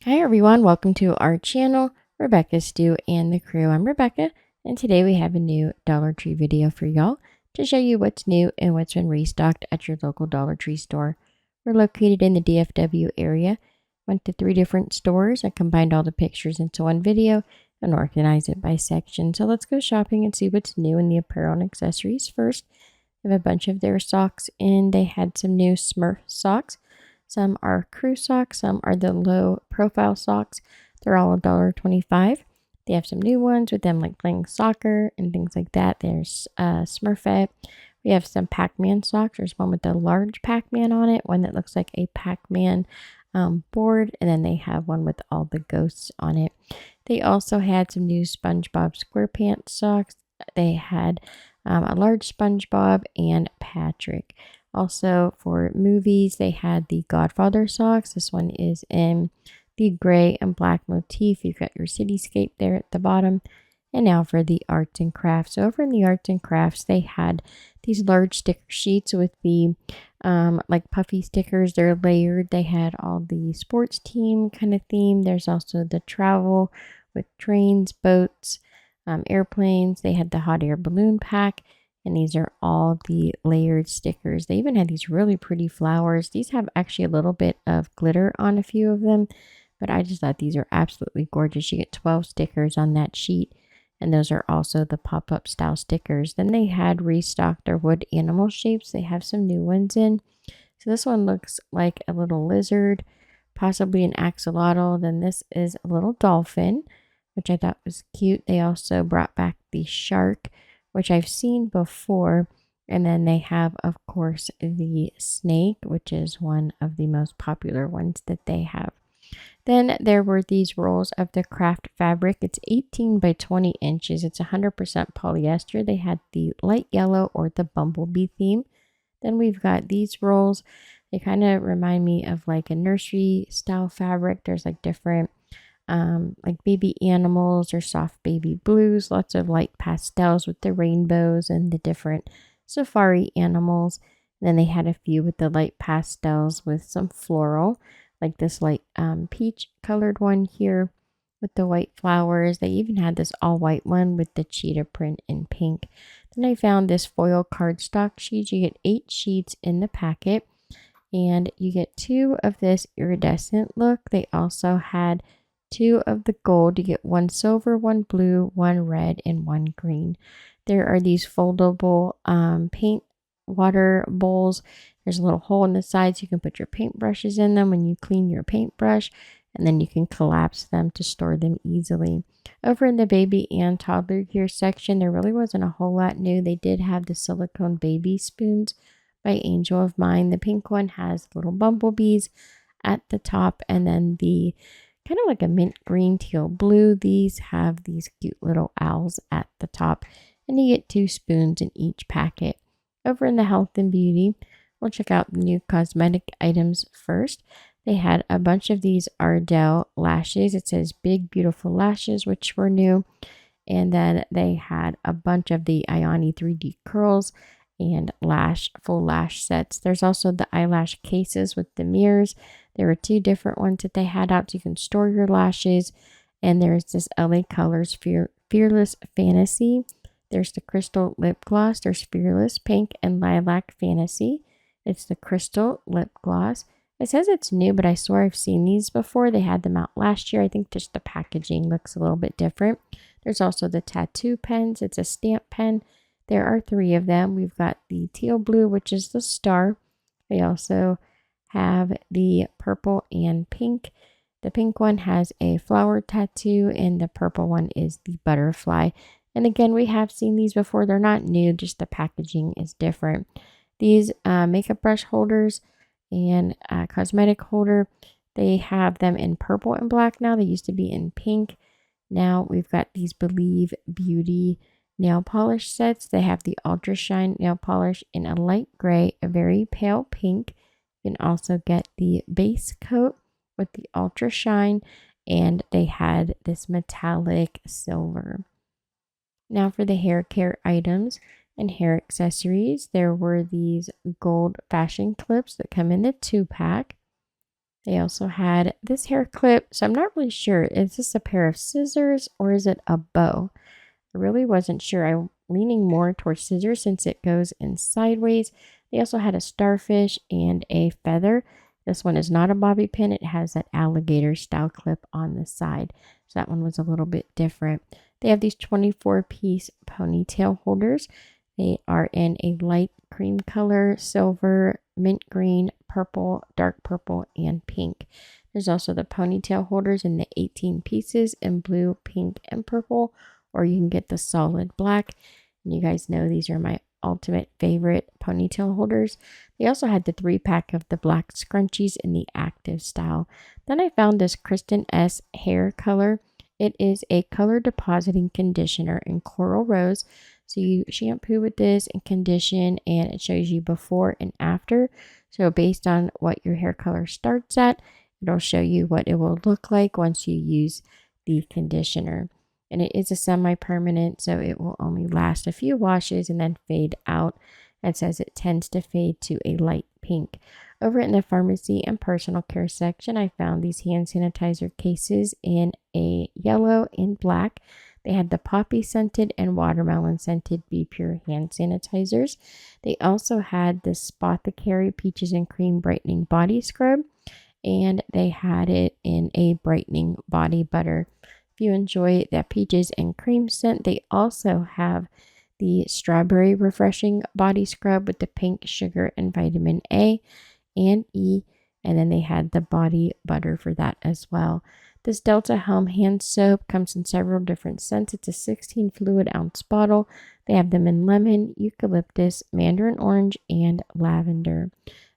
Hi everyone, welcome to our channel, Rebecca Stew and the crew. I'm Rebecca, and today we have a new Dollar Tree video for y'all to show you what's new and what's been restocked at your local Dollar Tree store. We're located in the DFW area. Went to 3 different stores. I combined all the pictures into one video and organized it by section. So let's go shopping and see what's new in the apparel and accessories first. I have a bunch of their socks in. They had some new Smurf socks. Some are crew socks, some are the low profile socks. They're all $1.25. They have some new ones with them like playing soccer and things like that. There's Smurfette. We have some Pac-Man socks. There's one with the large Pac-Man on it, one that looks like a Pac-Man board, and then they have one with all the ghosts on it. They also had some new SpongeBob SquarePants socks. They had a large SpongeBob and Patrick. Also, for movies, they had the Godfather socks. This one is in the gray and black motif. You've got your cityscape there at the bottom. And now for the arts and crafts. So over in the arts and crafts, they had these large sticker sheets with the like puffy stickers. They're layered. They had all the sports team kind of theme. There's also the travel with trains, boats, airplanes. They had the hot air balloon pack. And these are all the layered stickers. They even had these really pretty flowers. These have actually a little bit of glitter on a few of them, but I just thought these are absolutely gorgeous. You get 12 stickers on that sheet, and those are also the pop-up style stickers. Then they had restocked their wood animal shapes. They have some new ones in. So this one looks like a little lizard, possibly an axolotl. Then this is a little dolphin, which I thought was cute. They also brought back the shark, which I've seen before. And then they have, of course, the snake, which is one of the most popular ones that they have. Then there were these rolls of the craft fabric. It's 18 by 20 inches. It's 100% polyester. They had the light yellow or the bumblebee theme. Then we've got these rolls. They kind of remind me of like a nursery style fabric. There's like different like baby animals or soft baby blues, lots of light pastels with the rainbows and the different safari animals. And then they had a few with the light pastels with some floral, like this light peach colored one here with the white flowers. They even had this all white one with the cheetah print in pink. Then I found this foil cardstock sheet. You get 8 sheets in the packet, and you get 2 of this iridescent look. They also had 2 of the gold. You get 1 silver, 1 blue, 1 red, and 1 green. There are these foldable paint water bowls. There's a little hole in the sides. You can put your paintbrushes in them when you clean your paintbrush, and then you can collapse them to store them easily. Over in the baby and toddler gear section, there really wasn't a whole lot new. They did have the silicone baby spoons by Angel of Mine. The pink one has little bumblebees at the top, and then the kind of like a mint green, teal blue. These have these cute little owls at the top, and you get 2 spoons in each packet. Over in the health and beauty, we'll check out the new cosmetic items first. They had a bunch of these Ardell lashes. It says big beautiful lashes, which were new. And then they had a bunch of the Ioni 3D curls and full lash sets. There's also the eyelash cases with the mirrors. There were 2 different ones that they had out so you can store your lashes. And there's this LA Colors Fearless Fantasy. There's the Crystal Lip Gloss. There's Fearless Pink and Lilac Fantasy. It's the Crystal Lip Gloss. It says it's new, but I swear I've seen these before. They had them out last year. I think just the packaging looks a little bit different. There's also the tattoo pens. It's a stamp pen. There are 3 of them. We've got the teal blue, which is the star. They also have the purple and pink. The pink one has a flower tattoo, and the purple one is the butterfly. And again, we have seen these before. They're not new, just the packaging is different. These makeup brush holders and cosmetic holder, they have them in purple and black now. They used to be in pink. Now we've got these Believe Beauty nail polish sets. They have the Ultra Shine nail polish in a light gray, a very pale pink. You can also get the base coat with the Ultra Shine, and they had this metallic silver. Now for the hair care items and hair accessories, there were these gold fashion clips that come in the 2-pack. They also had this hair clip. So I'm not really sure. Is this a pair of scissors or is it a bow? I really wasn't sure. I'm leaning more towards scissors since it goes in sideways. They also had a starfish and a feather. This one is not a bobby pin. It has that alligator style clip on the side. So that one was a little bit different. They have these 24-piece ponytail holders. They are in a light cream color, silver, mint green, purple, dark purple, and pink. There's also the ponytail holders in the 18 pieces in blue, pink, and purple, or you can get the solid black. And you guys know these are my ultimate favorite ponytail holders. They also had the 3-pack of the black scrunchies in the active style. Then I found this Kristen S hair color. It is a color depositing conditioner in coral rose. So you shampoo with this and condition, and it shows you before and after. So based on what your hair color starts at, it'll show you what it will look like once you use the conditioner. And it is a semi-permanent, so it will only last a few washes and then fade out. It says it tends to fade to a light pink. Over in the pharmacy and personal care section, I found these hand sanitizer cases in a yellow and black. They had the poppy scented and watermelon scented Be Pure hand sanitizers. They also had the Spothicary Peaches and Cream Brightening Body Scrub, and they had it in a brightening body butter. If you enjoy that peaches and cream scent, they also have the Strawberry Refreshing Body Scrub with the pink sugar and vitamin A and E. And then they had the body butter for that as well. This Delta Helm hand soap comes in several different scents. It's a 16 fluid ounce bottle. They have them in lemon, eucalyptus, mandarin orange, and lavender.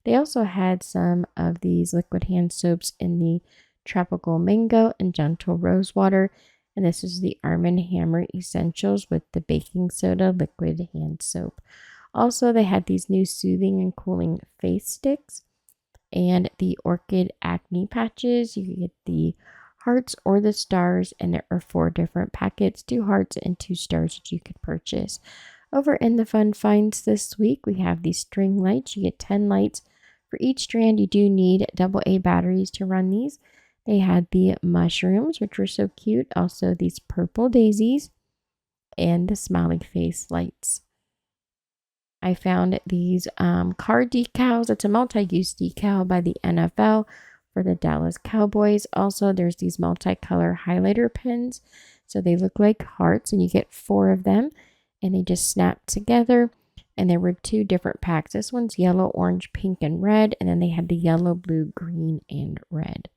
They also had some of these liquid hand soaps in the tropical mango and gentle rose water. And this is the Arm & Hammer Essentials with the baking soda liquid hand soap. Also, they had these new soothing and cooling face sticks and the orchid acne patches. You can get the hearts or the stars, and there are 4 different packets, 2 hearts and 2 stars that you could purchase. Over in the fun finds this week, we have these string lights. You get 10 lights. For each strand, you do need AA batteries to run these. They had the mushrooms, which were so cute. Also, these purple daisies and the smiley face lights. I found these car decals. It's a multi-use decal by the NFL for the Dallas Cowboys. Also, there's these multicolor highlighter pens. So they look like hearts, and you get 4 of them, and they just snap together. And there were 2 different packs. This one's yellow, orange, pink, and red. And then they had the yellow, blue, green, and red.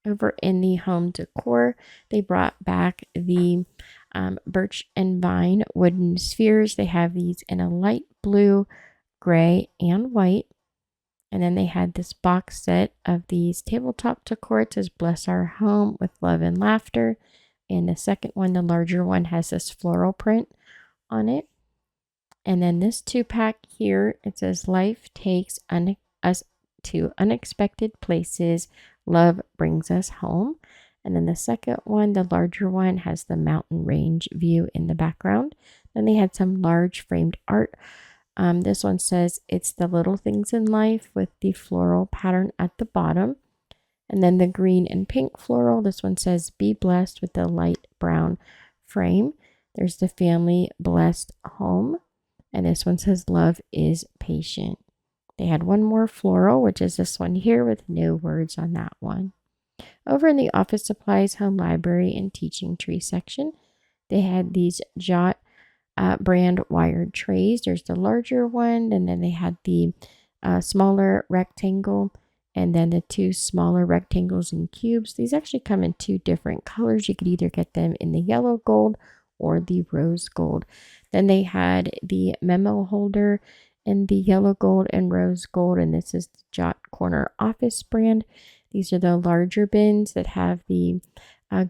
Over in the home decor, they brought back the birch and vine wooden spheres. They have these in a light blue, gray, and white. And then they had this box set of these tabletop decor. It says Bless Our Home with Love and Laughter. And the second one, the larger one, has this floral print on it. And then this 2-pack here, it says Life Takes Us to Unexpected Places. Love Brings Us Home. And then the second one, the larger one, has the mountain range view in the background. Then they had some large framed art. This one says It's the Little Things in Life with the floral pattern at the bottom. And then the green and pink floral. This one says Be Blessed with the light brown frame. There's the Family Blessed Home. And this one says Love is Patient. They had one more floral, which is this one here with no words on that one. Over in the office supplies, home library, and teaching tree section, they had these Jot brand wired trays. There's the larger one, and then they had the smaller rectangle, and then the 2 smaller rectangles and cubes. These actually come in 2 different colors. You could either get them in the yellow gold or the rose gold. Then they had the memo holder in the yellow gold and rose gold, and this is the Jot Corner Office brand. These are the larger bins that have the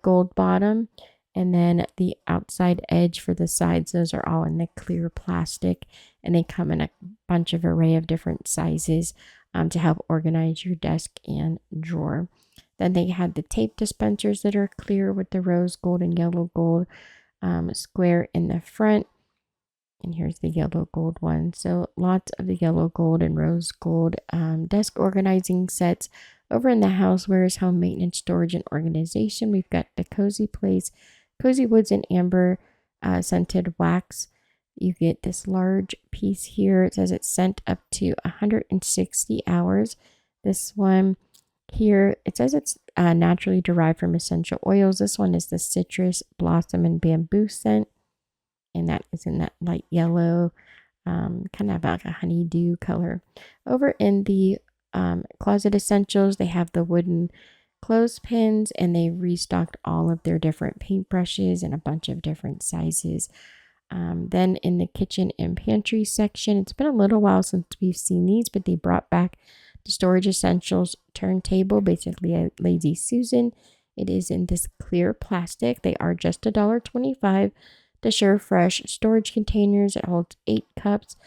gold bottom, and then the outside edge for the sides, those are all in the clear plastic, and they come in a bunch of array of different sizes to help organize your desk and drawer. Then they had the tape dispensers that are clear with the rose gold and yellow gold square in the front. And here's the yellow gold one. So lots of the yellow gold and rose gold desk organizing sets Over in the housewares, home maintenance, storage, and organization, we've got the Cozy Place, Cozy Woods and Amber scented wax. You get this large piece here. It says it's sent up to 160 hours. This one here, it says it's naturally derived from essential oils. This one is the citrus, blossom, and bamboo scent. And that is in that light yellow, kind of like a honeydew color. Over in the closet essentials, they have the wooden clothespins, and they restocked all of their different paintbrushes in a bunch of different sizes. Then in the kitchen and pantry section, it's been a little while since we've seen these, but they brought back the storage essentials turntable, basically a Lazy Susan. It is in this clear plastic. They are just $1.25. The Sure Fresh storage containers, it holds 8 cups.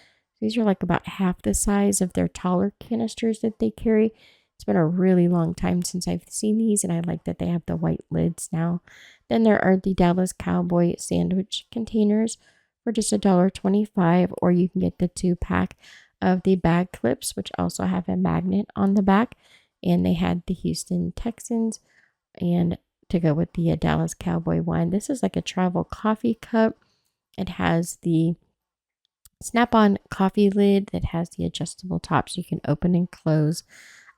These are like about half the size of their taller canisters that they carry. It's been a really long time since I've seen these, and I like that they have the white lids now. Then there are the Dallas Cowboy sandwich containers for just $1.25, or you can get the 2-pack of the bag clips, which also have a magnet on the back. And they had the Houston Texans and to go with the Dallas Cowboy one. This is like a travel coffee cup. It has the snap-on coffee lid that has the adjustable top so you can open and close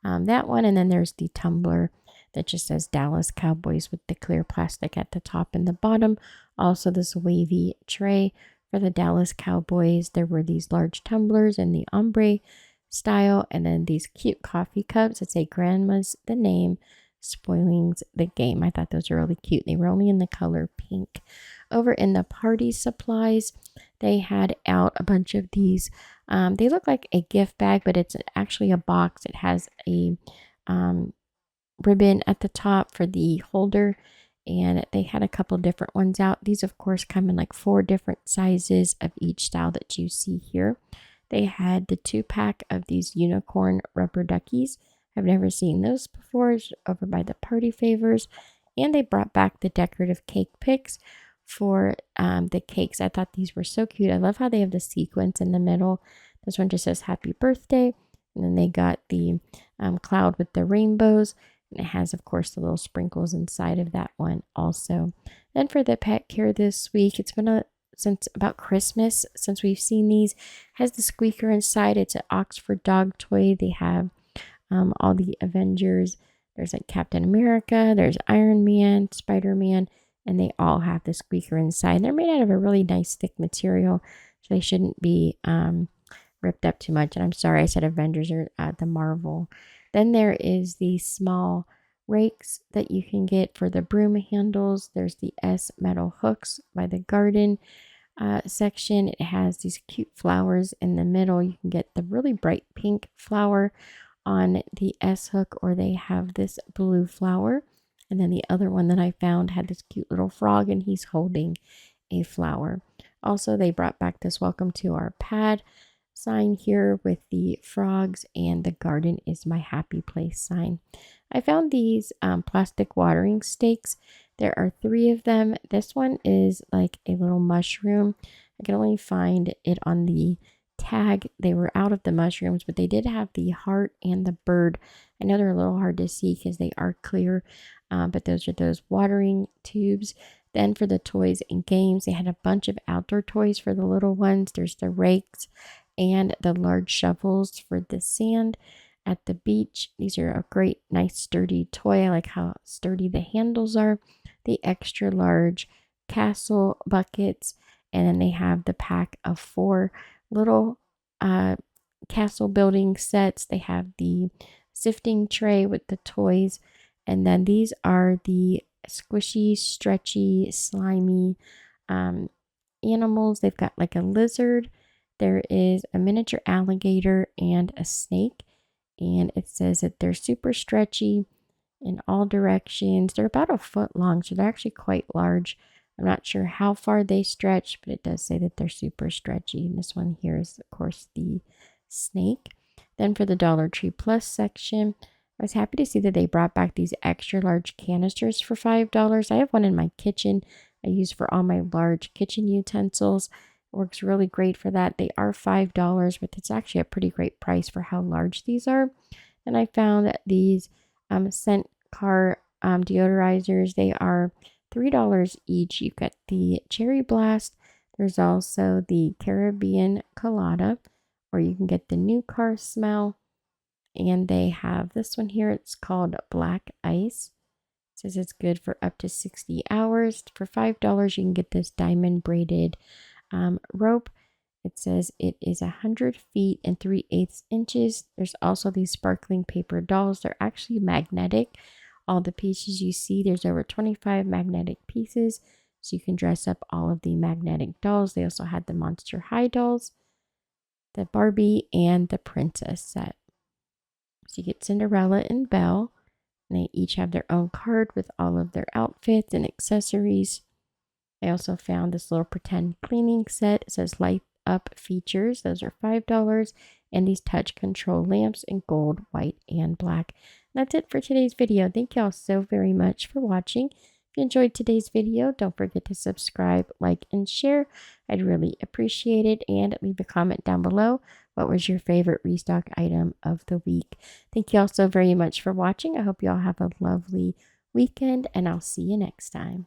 that one. And then there's the tumbler that just says Dallas Cowboys with the clear plastic at the top and the bottom. Also this wavy tray for the Dallas Cowboys. There were these large tumblers in the ombre style, and then these cute coffee cups that say Grandma's the name, spoiling's the game. I thought those were really cute. They were only in the color pink. Over in the party supplies, they had out a bunch of these. They look like a gift bag, but it's actually a box. It has a ribbon at the top for the holder, and they had a couple different ones out. These, of course, come in like 4 different sizes of each style that you see here. They had the 2-pack of these unicorn rubber duckies. I've never seen those before. It's over by the Party Favors. And they brought back the decorative cake picks for the cakes. I thought these were so cute. I love how they have the sequins in the middle. This one just says happy birthday. And then they got the cloud with the rainbows. And it has, of course, the little sprinkles inside of that one also. Then for the pet care this week, it's been since about Christmas since we've seen these. It has the squeaker inside. It's an Oxford dog toy. They have all the Avengers. There's like Captain America, there's Iron Man, Spider-Man, and they all have the squeaker inside. They're made out of a really nice thick material, so they shouldn't be ripped up too much. And I'm sorry I said Avengers or the Marvel. Then there is the small rakes that you can get for the broom handles. There's the S metal hooks by the garden section. It has these cute flowers in the middle. You can get the really bright pink flower on the S hook, or they have this blue flower. And then the other one that I found had this cute little frog, and he's holding a flower. Also, they brought back this welcome to our pad sign here with the frogs, and the garden is my happy place sign. I found these plastic watering stakes. There are 3 of them. This one is like a little mushroom. I can only find it on the tag. They were out of the mushrooms, but they did have the heart and the bird. I know they're a little hard to see because they are clear, but those are those watering tubes. Then for the toys and games, they had a bunch of outdoor toys for the little ones. There's the rakes and the large shovels for the sand at the beach. These are a great, nice, sturdy toy. I like how sturdy the handles are. The extra large castle buckets, and then they have the pack of 4 little castle building sets. They have the sifting tray with the toys, and then these are the squishy, stretchy, slimy animals. They've got like a lizard. There is a miniature alligator and a snake, and it says that they're super stretchy in all directions. They're about 1 foot long, so they're actually quite large. I'm not sure how far they stretch, but it does say that they're super stretchy. And this one here is, of course, the snake. Then for the Dollar Tree Plus section, I was happy to see that they brought back these extra large canisters for $5. I have one in my kitchen I use for all my large kitchen utensils. It works really great for that. They are $5, but it's actually a pretty great price for how large these are. And I found these scent car deodorizers. They are $3 each. You get the Cherry Blast. There's also the Caribbean Colada, or you can get the new car smell. And they have this one here. It's called Black Ice. It says it's good for up to 60 hours. For $5, you can get this diamond braided rope. It says it is 100 feet and 3/8 inches. There's also these sparkling paper dolls. They're actually magnetic. All the pieces you see, there's over 25 magnetic pieces. So you can dress up all of the magnetic dolls. They also had the Monster High dolls, the Barbie, and the Princess set. So you get Cinderella and Belle. And they each have their own card with all of their outfits and accessories. I also found this little pretend cleaning set. It says light up features. Those are $5. And these touch control lamps in gold, white, and black. And that's it for today's video. Thank y'all so very much for watching. If you enjoyed today's video, don't forget to subscribe, like, and share. I'd really appreciate it. And leave a comment down below. What was your favorite restock item of the week? Thank you all so very much for watching. I hope you all have a lovely weekend, and I'll see you next time.